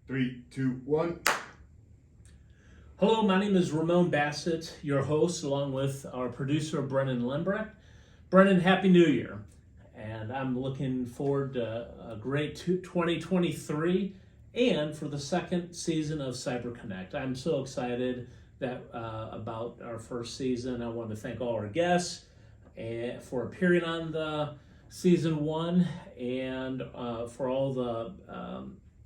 3, 2, 1. Hello, my name is Ramon Bassett, your host, along with our producer, Brennan Lembrecht. Brennan, Happy New Year. And I'm looking forward to a great 2023 and for the second season of Cyber Connect. I'm so excited about our first season. I want to thank all our guests for appearing on the season one and for all the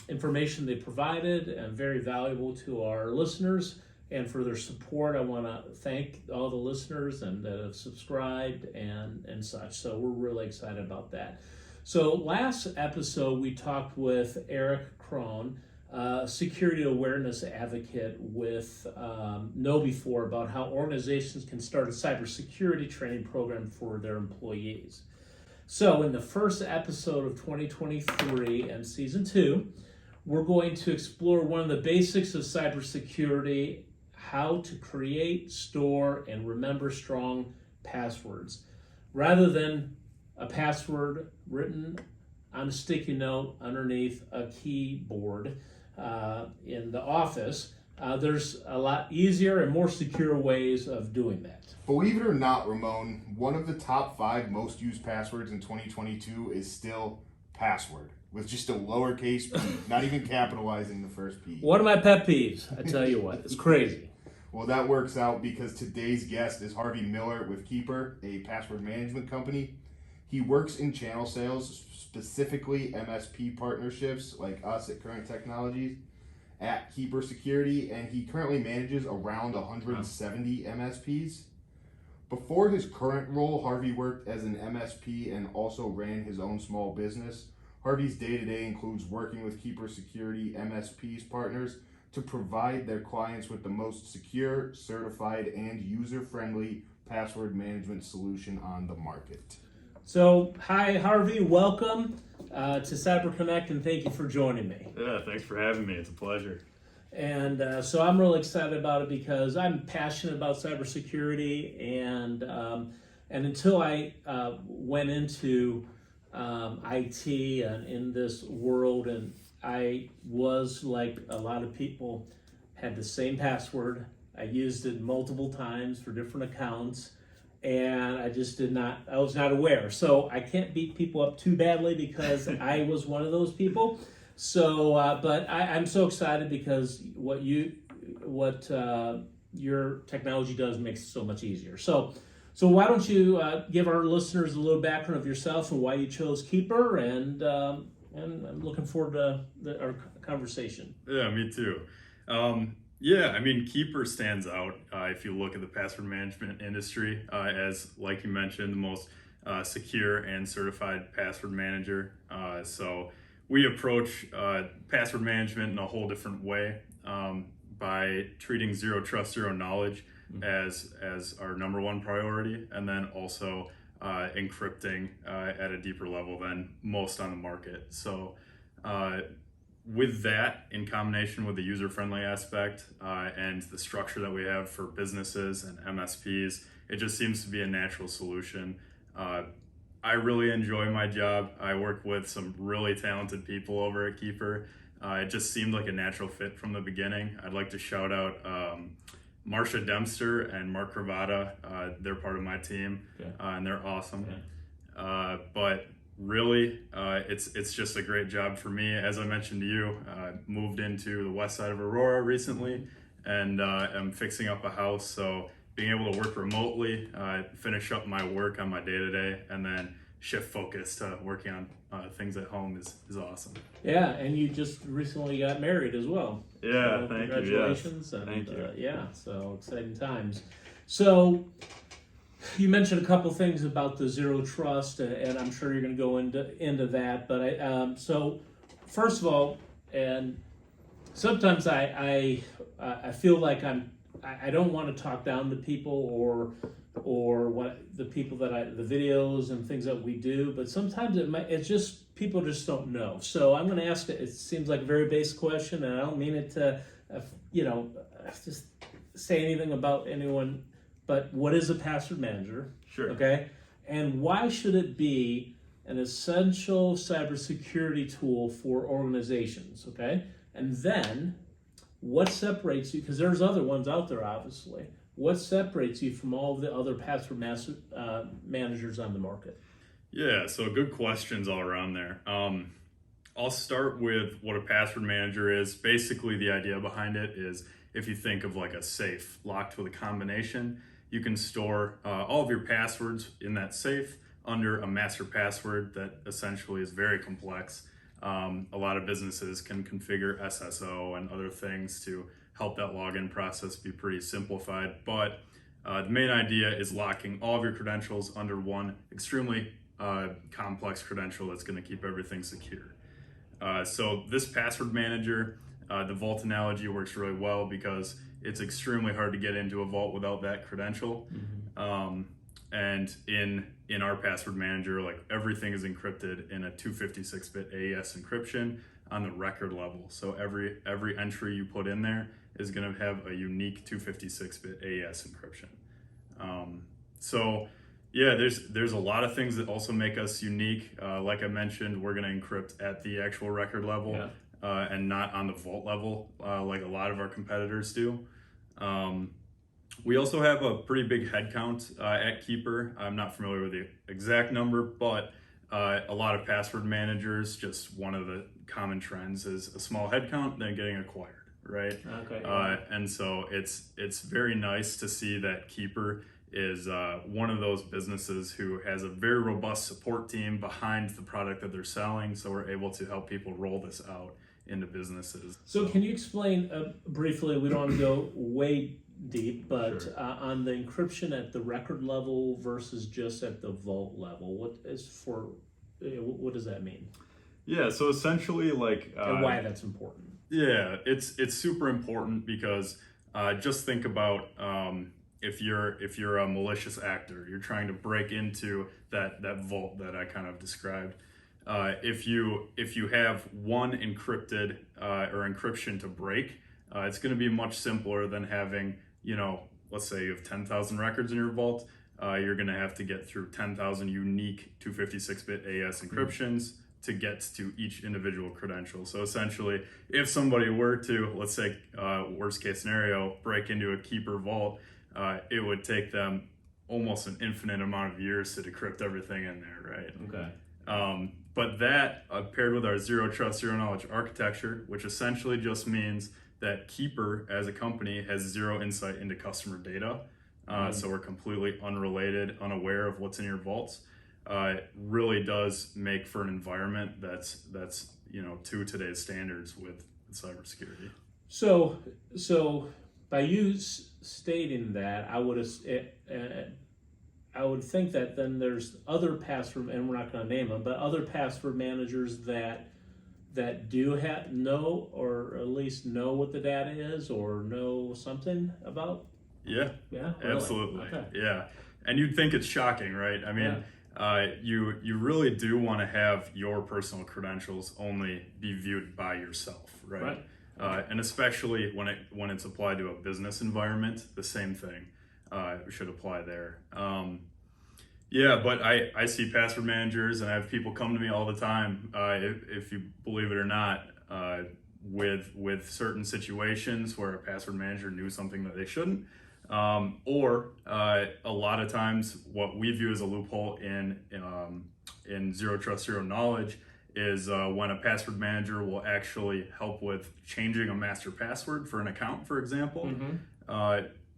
information they provided and very valuable to our listeners and for their support. I want to thank all the listeners and that have subscribed and such. So we're really excited about that. So last episode we talked with Eric Krohn, security awareness advocate with KnowBe4, about how organizations can start a cybersecurity training program for their employees. So in the first episode of 2023 and season 2, we're going to explore one of the basics of cybersecurity: how to create, store, and remember strong passwords. Rather than a password written on a sticky note underneath a keyboard in the office, there's a lot easier and more secure ways of doing that. Believe it or not, Ramon, one of the top 5 most used passwords in 2022 is still password, with just a lowercase p, not even capitalizing the first P. One of my pet peeves, I tell you what, it's crazy. Well, that works out because today's guest is Harvey Mueller with Keeper, a password management company. He works in channel sales, specifically MSP partnerships like us at Current Technologies at Keeper Security, and he currently manages around 170 MSPs. Before his current role, Harvey worked as an MSP and also ran his own small business. Harvey's day-to-day includes working with Keeper Security MSPs partners to provide their clients with the most secure, certified, and user-friendly password management solution on the market. So, hi Harvey, welcome to Cyber Connect, and thank you for joining me. Yeah, thanks for having me. It's a pleasure. And so I'm really excited about it because I'm passionate about cybersecurity, and until I went into IT and in this world, and I was like a lot of people, had the same password. I used it multiple times for different accounts, and I was not aware. So I can't beat people up too badly because I was one of those people. So, but I'm so excited because what your technology does makes it so much easier. So why don't you give our listeners a little background of yourself and why you chose Keeper, and I'm looking forward to our conversation. Yeah, me too. Keeper stands out if you look at the password management industry as, like you mentioned, the most secure and certified password manager. So we approach password management in a whole different way by treating zero trust, zero knowledge as our number one priority, and then also encrypting at a deeper level than most on the market. So with that, in combination with the user-friendly aspect and the structure that we have for businesses and MSPs, it just seems to be a natural solution. I really enjoy my job. I work with some really talented people over at Keeper. It just seemed like a natural fit from the beginning. I'd like to shout out Marcia Dempster and Mark Cravata. They're part of my team, and they're awesome. But really, it's just a great job for me. As I mentioned to you, moved into the west side of Aurora recently, and I'm fixing up a house. So being able to work remotely, finish up my work on my day-to-day, and then shift focus to working on things at home is awesome. Yeah, and you just recently got married as well. Yeah, so thank congratulations. you. Yes. Thank you. Yeah, so exciting times. So you mentioned a couple things about the zero trust, and I'm sure you're going to go into that. But so first of all, and sometimes I feel like I don't want to talk down to people or what the people the videos and things that we do, but sometimes it's just people just don't know. So I'm going to ask it seems like a very basic question, and I don't mean it to just say anything about anyone, but what is a password manager? Sure. Okay, and why should it be an essential cybersecurity tool for organizations? Okay, And then, what separates you? Because there's other ones out there, obviously. What separates you from all the other password managers on the market? Yeah, so good questions all around there. I'll start with what a password manager is. Basically, the idea behind it is if you think of like a safe locked with a combination, you can store all of your passwords in that safe under a master password that essentially is very complex. A lot of businesses can configure SSO and other things to help that login process be pretty simplified. But the main idea is locking all of your credentials under one extremely complex credential that's going to keep everything secure. So this password manager, the vault analogy works really well because it's extremely hard to get into a vault without that credential. And in our password manager, like everything is encrypted in a 256-bit AES encryption on the record level. So every entry you put in there is going to have a unique 256-bit AES encryption. So yeah, there's a lot of things that also make us unique. Like I mentioned, we're going to encrypt at the actual record level and not on the vault level like a lot of our competitors do. We also have a pretty big head count at Keeper. I'm not familiar with the exact number, but a lot of password managers, just one of the common trends is a small head count, then getting acquired, right? Okay. And so it's very nice to see that Keeper is one of those businesses who has a very robust support team behind the product that they're selling. So we're able to help people roll this out into businesses. So can you explain briefly, we don't want to go way deep, but Sure. On the encryption at the record level versus just at the vault level, what does that mean? Yeah, so essentially like... and why that's important. Yeah, it's super important because just think about if you're a malicious actor, you're trying to break into that vault that I kind of described. If you have one encrypted or encryption to break, it's going to be much simpler than having, let's say you have 10,000 records in your vault. You're going to have to get through 10,000 unique 256-bit AES encryptions to get to each individual credential. So essentially, if somebody were to, let's say, worst case scenario, break into a Keeper vault, it would take them almost an infinite amount of years to decrypt everything in there, right? Okay. But that paired with our zero trust, zero knowledge architecture, which essentially just means that Keeper as a company has zero insight into customer data. So we're completely unrelated, unaware of what's in your vaults. Really does make for an environment that's to today's standards with cybersecurity. So by you stating that, I would think that then there's other password, and we're not going to name them, but other password managers that do know, or at least know what the data is, or know something about. Yeah, really? Absolutely. Okay. Yeah, and you'd think it's shocking, right? I mean, you really do want to have your personal credentials only be viewed by yourself, right? And especially when it's applied to a business environment, the same thing should apply there. But I see password managers, and I have people come to me all the time, if you believe it or not, with certain situations where a password manager knew something that they shouldn't, or a lot of times what we view as a loophole in zero trust, zero knowledge is when a password manager will actually help with changing a master password for an account, for example.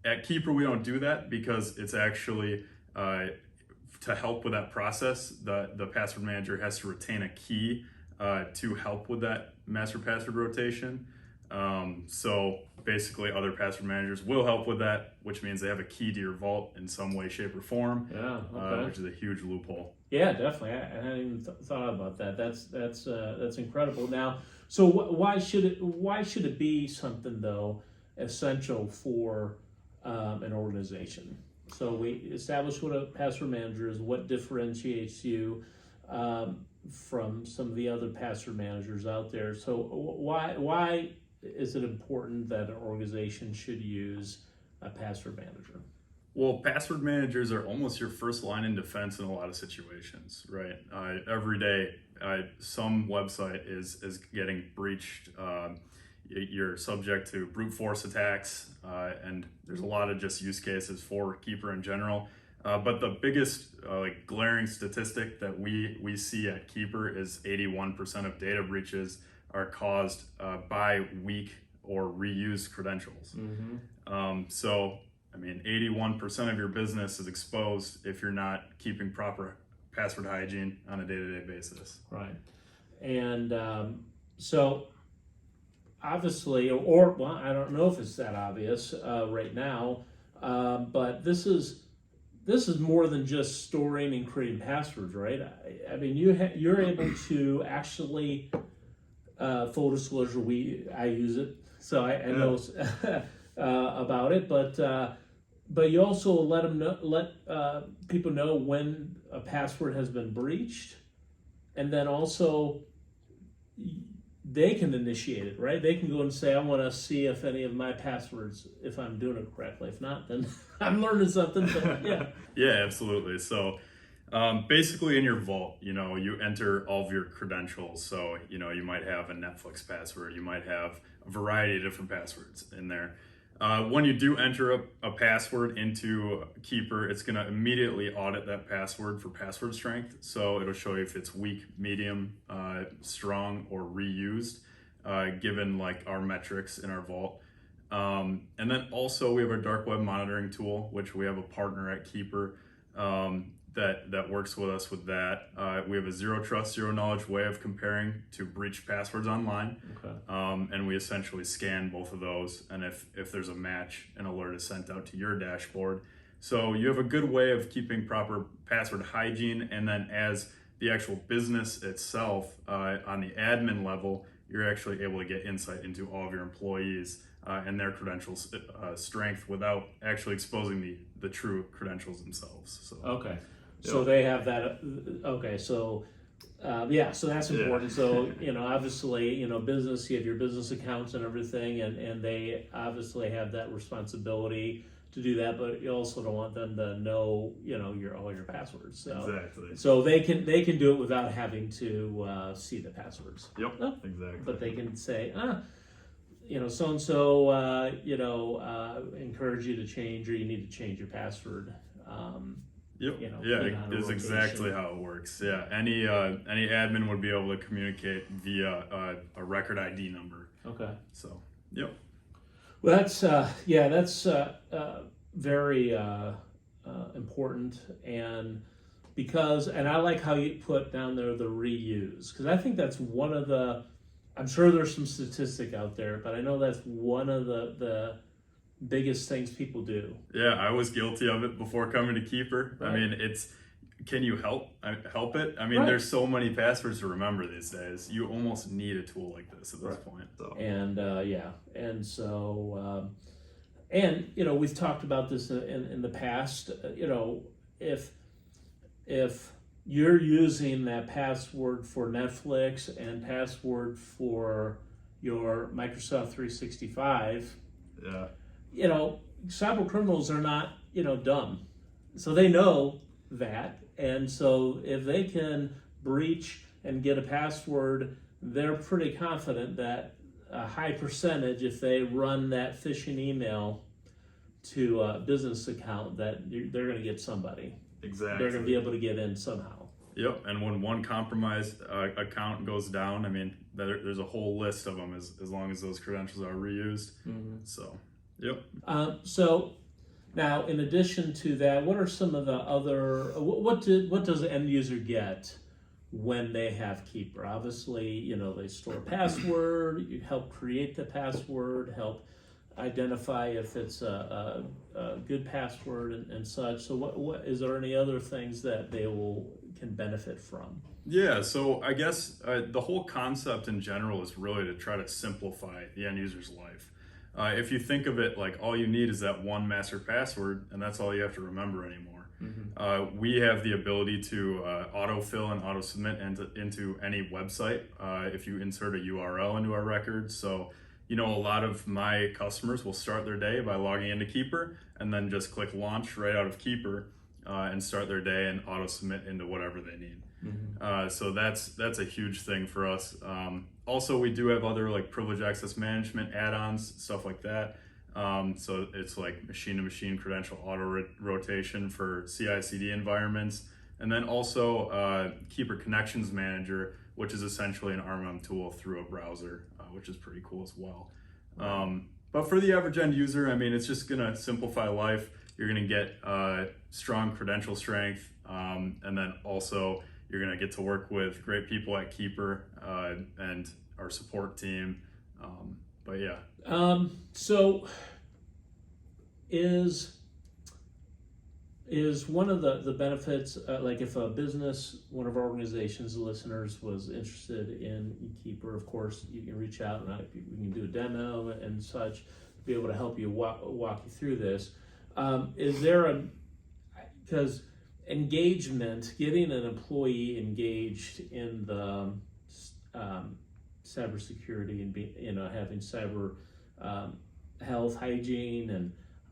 At Keeper, we don't do that because it's actually to help with that process, the password manager has to retain a key to help with that master password rotation. So basically other password managers will help with that, which means they have a key to your vault in some way, shape, or form, which is a huge loophole. Yeah, definitely. I hadn't even thought about that. That's incredible. Now, so why should it be something though essential for an organization? So we established what a password manager is, what differentiates you from some of the other password managers out there. So why is it important that an organization should use a password manager? Well, password managers are almost your first line in defense in a lot of situations, right? Every day, some website is getting breached. you're subject to brute force attacks, and there's a lot of just use cases for Keeper in general. But the biggest like glaring statistic that we see at Keeper is 81% of data breaches are caused by weak or reused credentials. So, I mean, 81% of your business is exposed if you're not keeping proper password hygiene on a day-to-day basis. Right. And so obviously, or well, I don't know if it's that obvious right now, but this is more than just storing and creating passwords, right? I mean, you're able to actually full disclosure, I use it, so I know about it, but you also let people know when a password has been breached, and then also they can initiate it, right? They can go and say, I want to see if any of my passwords, if I'm doing it correctly. If not, then I'm learning something. But yeah. Yeah, absolutely. So basically in your vault, you enter all of your credentials. So, you might have a Netflix password, you might have a variety of different passwords in there. When you do enter a password into Keeper, it's going to immediately audit that password for password strength. So it'll show you if it's weak, medium, strong, or reused, given like our metrics in our vault. And then also we have our dark web monitoring tool, which we have a partner at Keeper that works with us with that. We have a zero trust, zero knowledge way of comparing to breached passwords online. Okay. And we essentially scan both of those. And if there's a match, an alert is sent out to your dashboard. So you have a good way of keeping proper password hygiene. And then as the actual business itself, on the admin level, you're actually able to get insight into all of your employees and their credentials strength without actually exposing the true credentials themselves. So okay. So they have that. Okay. So so that's important. So obviously, business, you have your business accounts and everything, and they obviously have that responsibility to do that. But you also don't want them to know, all your passwords. So, exactly. So they can do it without having to see the passwords. Yep. Exactly. But they can say, so and so, encourage you to change, or you need to change your password. Yep. It is exactly how it works. Yeah. Any admin would be able to communicate via a record ID number. Okay. So, yep. Well, that's very important, and I like how you put down there the reuse, because I think that's one of the. I'm sure there's some statistic out there, but I know that's one of the biggest things people do. Yeah, I was guilty of it before coming to Keeper. Right. I mean, can you help it? I mean, right. There's so many passwords to remember these days. You almost need a tool like this at this point. So. And and so we've talked about this in the past. If you're using that password for Netflix and password for your Microsoft 365, cyber criminals are not, dumb. So they know that. And so if they can breach and get a password, they're pretty confident that a high percentage, if they run that phishing email to a business account, that they're going to get somebody. Exactly. They're going to be able to get in somehow. Yep, and when one compromised account goes down, I mean, there's a whole list of them as long as those credentials are reused. Mm-hmm. So, yep. So now, in addition to that, what are some of the other? What does the end user get when they have Keeper? Obviously, they store a password. You help create the password, help identify if it's a good password and such. So, what is there any other things that they can benefit from? Yeah, so I guess the whole concept in general is really to try to simplify the end user's life. If you think of it like all you need is that one master password, and that's all you have to remember anymore. Mm-hmm. We have the ability to autofill and auto-submit into any website if you insert a URL into our records. So, a lot of my customers will start their day by logging into Keeper and then just click launch right out of Keeper. and start their day and auto submit into whatever they need. So that's a huge thing for us. Also, we do have other like privileged access management add-ons, stuff like that. So it's like machine-to-machine credential auto rotation for CI/CD environments, and then also Keeper Connections Manager, which is essentially an RMM tool through a browser, which is pretty cool as well. But for the average end user, I mean, it's just gonna simplify life. You're gonna get strong credential strength, and then also you're gonna get to work with great people at Keeper and our support team. But yeah. So is one of the benefits, like if a business, one of our organizations, listeners, was interested in eKeeper, of course, you can reach out and we can do a demo and such, be able to help you walk you through this. Is there because engagement, getting an employee engaged in the cybersecurity and having cyber health, hygiene,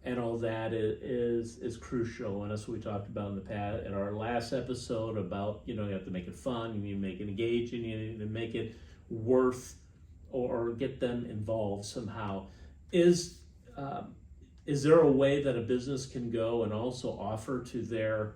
and all that is crucial, and that's what we talked about in the past in our last episode about you have to make it fun, you need to make it engaging, you need to make it worth or get them involved somehow. Is there a way that a business can go and also offer to their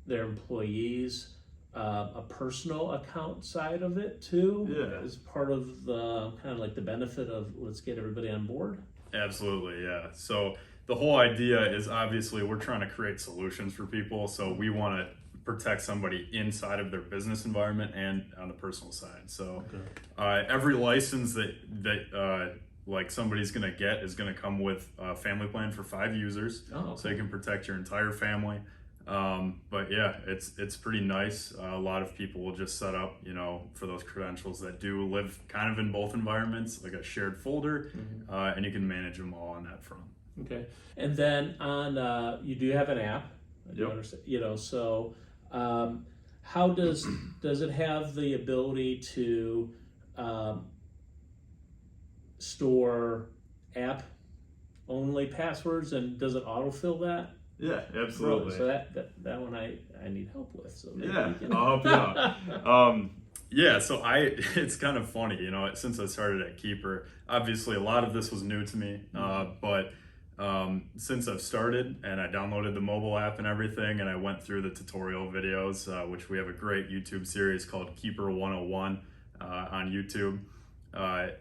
employees a personal account side of it too? Yeah. As part of the kind of like the benefit of let's get everybody on board? Absolutely, yeah. So the whole idea is obviously we're trying to create solutions for people. So we want to protect somebody inside of their business environment and on the personal side. So every license that like somebody's going to get is going to come with a family plan for 5 users. So you can protect your entire family. But yeah, it's pretty nice. A lot of people will just set up, for those credentials that do live kind of in both environments, like a shared folder, and you can manage them all on that front. Okay. And then on, you do have an app. I do understand, so how does it have the ability to store app only passwords, and does it autofill that? Yeah, absolutely. So that one I need help with. So maybe I'll help you out. Yeah, so it's kind of funny, since I started at Keeper, obviously a lot of this was new to me, but since I've started and I downloaded the mobile app and everything, and I went through the tutorial videos, which we have a great YouTube series called Keeper 101 on YouTube,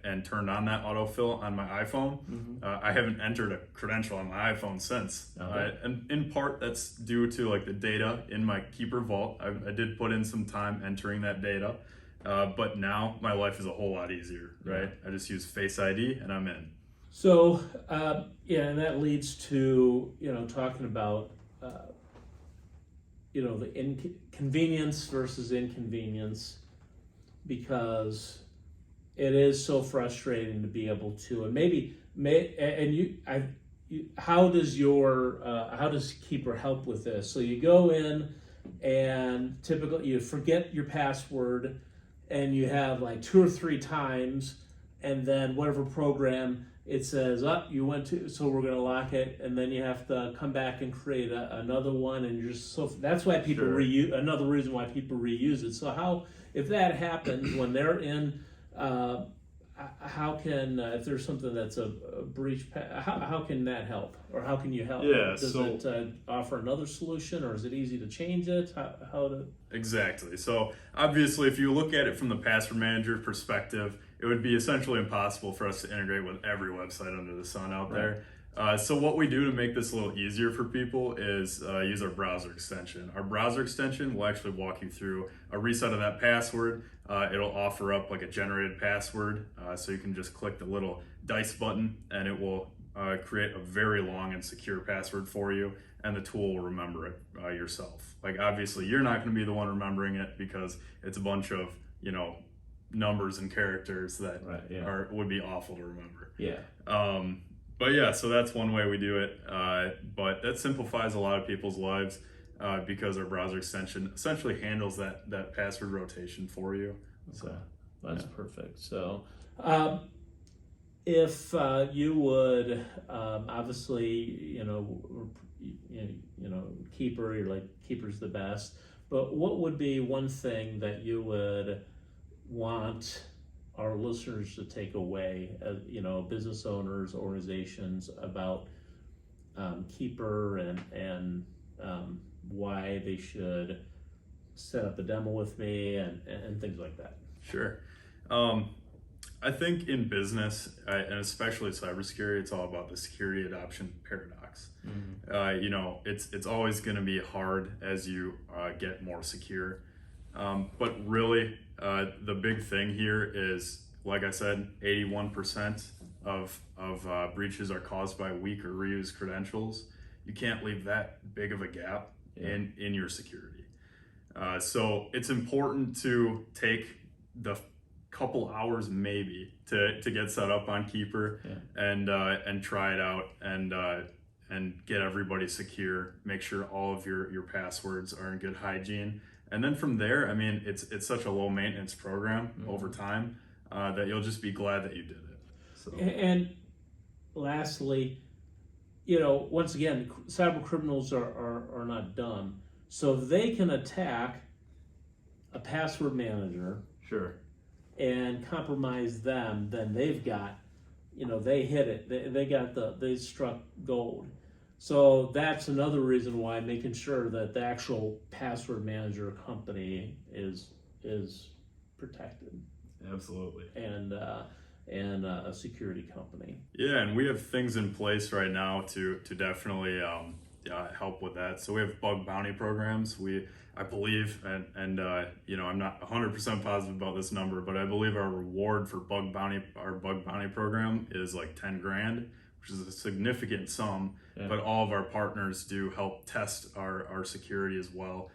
and turned on that autofill on my iPhone. I haven't entered a credential on my iPhone since. And in part that's due to like the data in my Keeper vault. I did put in some time entering that data, but now my life is a whole lot easier, right? I just use Face ID and I'm in. So, and that leads to, talking about, the inconvenience versus inconvenience, because it is so frustrating to be able to, how does Keeper help with this? So you go in and typically you forget your password and you have like 2 or 3 times, and then whatever program it says, you went to, so we're going to lock it, and then you have to come back and create another one, and you're just that's why people reuse, another reason why people reuse it. So if that happens when they're in, how can, if there's something that's a breach, how can that help, or how can you help? Yeah, Does it offer another solution, or is it easy to change it? Exactly. So obviously, if you look at it from the password manager perspective, it would be essentially impossible for us to integrate with every website under the sun out there. So what we do to make this a little easier for people is use our browser extension. Our browser extension will actually walk you through a reset of that password. It'll offer up like a generated password, so you can just click the little dice button and it will create a very long and secure password for you, and the tool will remember it yourself. Like obviously you're not going to be the one remembering it because it's a bunch of numbers and characters that would be awful to remember. But yeah, so that's one way we do it. But that simplifies a lot of people's lives because our browser extension essentially handles that password rotation for you. So that's perfect. So if you would, obviously, Keeper, you're like, Keeper's the best. But what would be one thing that you would want our listeners to take away, business owners, organizations, about Keeper and why they should set up a demo with me and things like that? Sure. I think in business, and especially cybersecurity, it's all about the security adoption paradox. Mm-hmm. It's always going to be hard as you get more secure. But really, the big thing here is, like I said, 81% of breaches are caused by weak or reused credentials. You can't leave that big of a gap in your security. So it's important to take the couple hours maybe to get set up on Keeper and try it out and get everybody secure. Make sure all of your passwords are in good hygiene, and then from there, I mean, it's such a low maintenance program over time that you'll just be glad that you did it. So. And lastly, once again, cyber criminals are not dumb, so if they can attack a password manager, sure, and compromise them, then they've got, they hit it. They struck gold. So that's another reason why making sure that the actual password manager company is protected. Absolutely. And a security company. Yeah, and we have things in place right now to definitely help with that. So we have bug bounty programs. I believe, and I'm not 100% positive about this number, but I believe our reward for bug bounty program is like 10 grand, which is a significant sum. Yeah. But all of our partners do help test our security as well.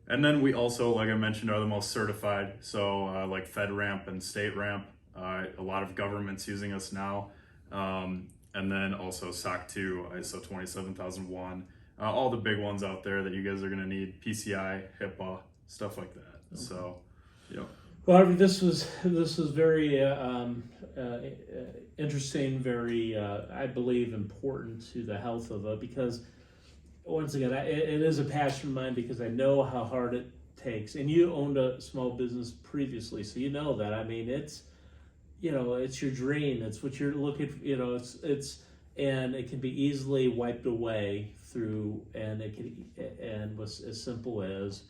And then we also, like I mentioned, are the most certified. So like FedRAMP and StateRAMP, a lot of governments using us now. And then also SOC 2, ISO 27001. All the big ones out there that you guys are going to need, PCI, HIPAA, stuff like that. Okay. So, yeah. Well, Harvey, this was very interesting, very, I believe, important to the health of it, because once again, it is a passion of mine, because I know how hard it takes. And you owned a small business previously, so you know that. I mean, it's your dream. It's what you're looking for. And it can be easily wiped away through, and was as simple as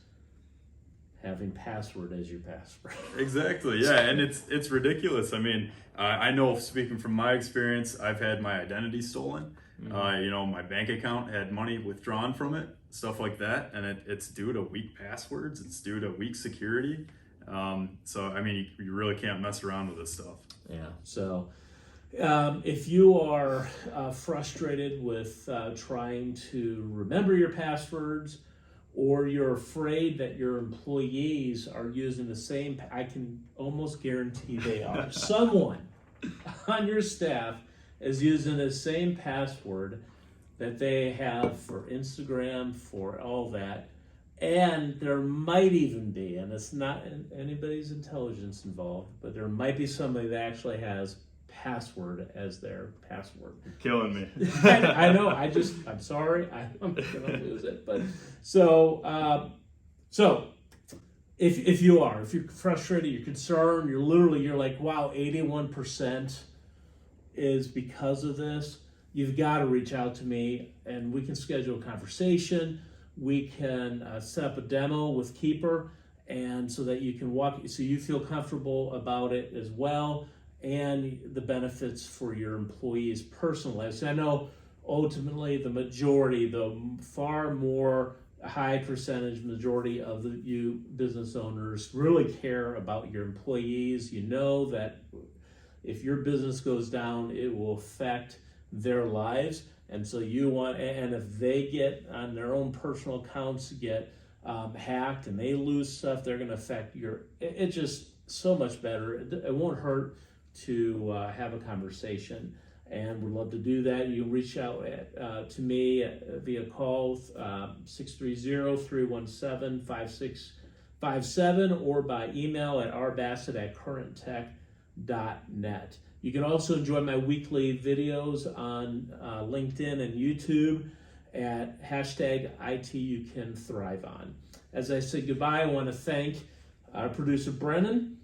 having password as your password. Exactly, yeah, and it's ridiculous. I mean, I know, speaking from my experience, I've had my identity stolen. Mm-hmm. My bank account had money withdrawn from it, stuff like that, and it's due to weak passwords. It's due to weak security. So I mean, you really can't mess around with this stuff. Yeah. So. If you are frustrated with trying to remember your passwords, or you're afraid that your employees are using the same, I can almost guarantee they are. Someone on your staff is using the same password that they have for Instagram, for all that. And there might even be, and it's not anybody's intelligence involved, but there might be somebody that actually has password as their password. You're killing me. I know. I'm sorry. I'm gonna lose it. But so if you're frustrated, you're concerned, you're like, wow, 81% is because of this. You've got to reach out to me, and we can schedule a conversation. We can set up a demo with Keeper, and so that you can so you feel comfortable about it as well, and the benefits for your employees' personal lives. I know ultimately the far more high percentage majority of you business owners really care about your employees. You know that if your business goes down, it will affect their lives. And so and if they get on their own personal accounts get hacked and they lose stuff, they're going to affect it's just so much better. It won't hurt to have a conversation, and we'd love to do that. You can reach out to me via call 630-317-5657 or by email at rbassett@currenttech.net. You can also enjoy my weekly videos on LinkedIn and YouTube, at hashtag IT You Can Thrive On. As I say goodbye, I want to thank our producer Brennan,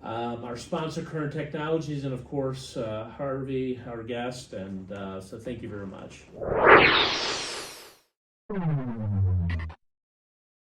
our sponsor Current Technologies, and of course Harvey, our guest, and so thank you very much.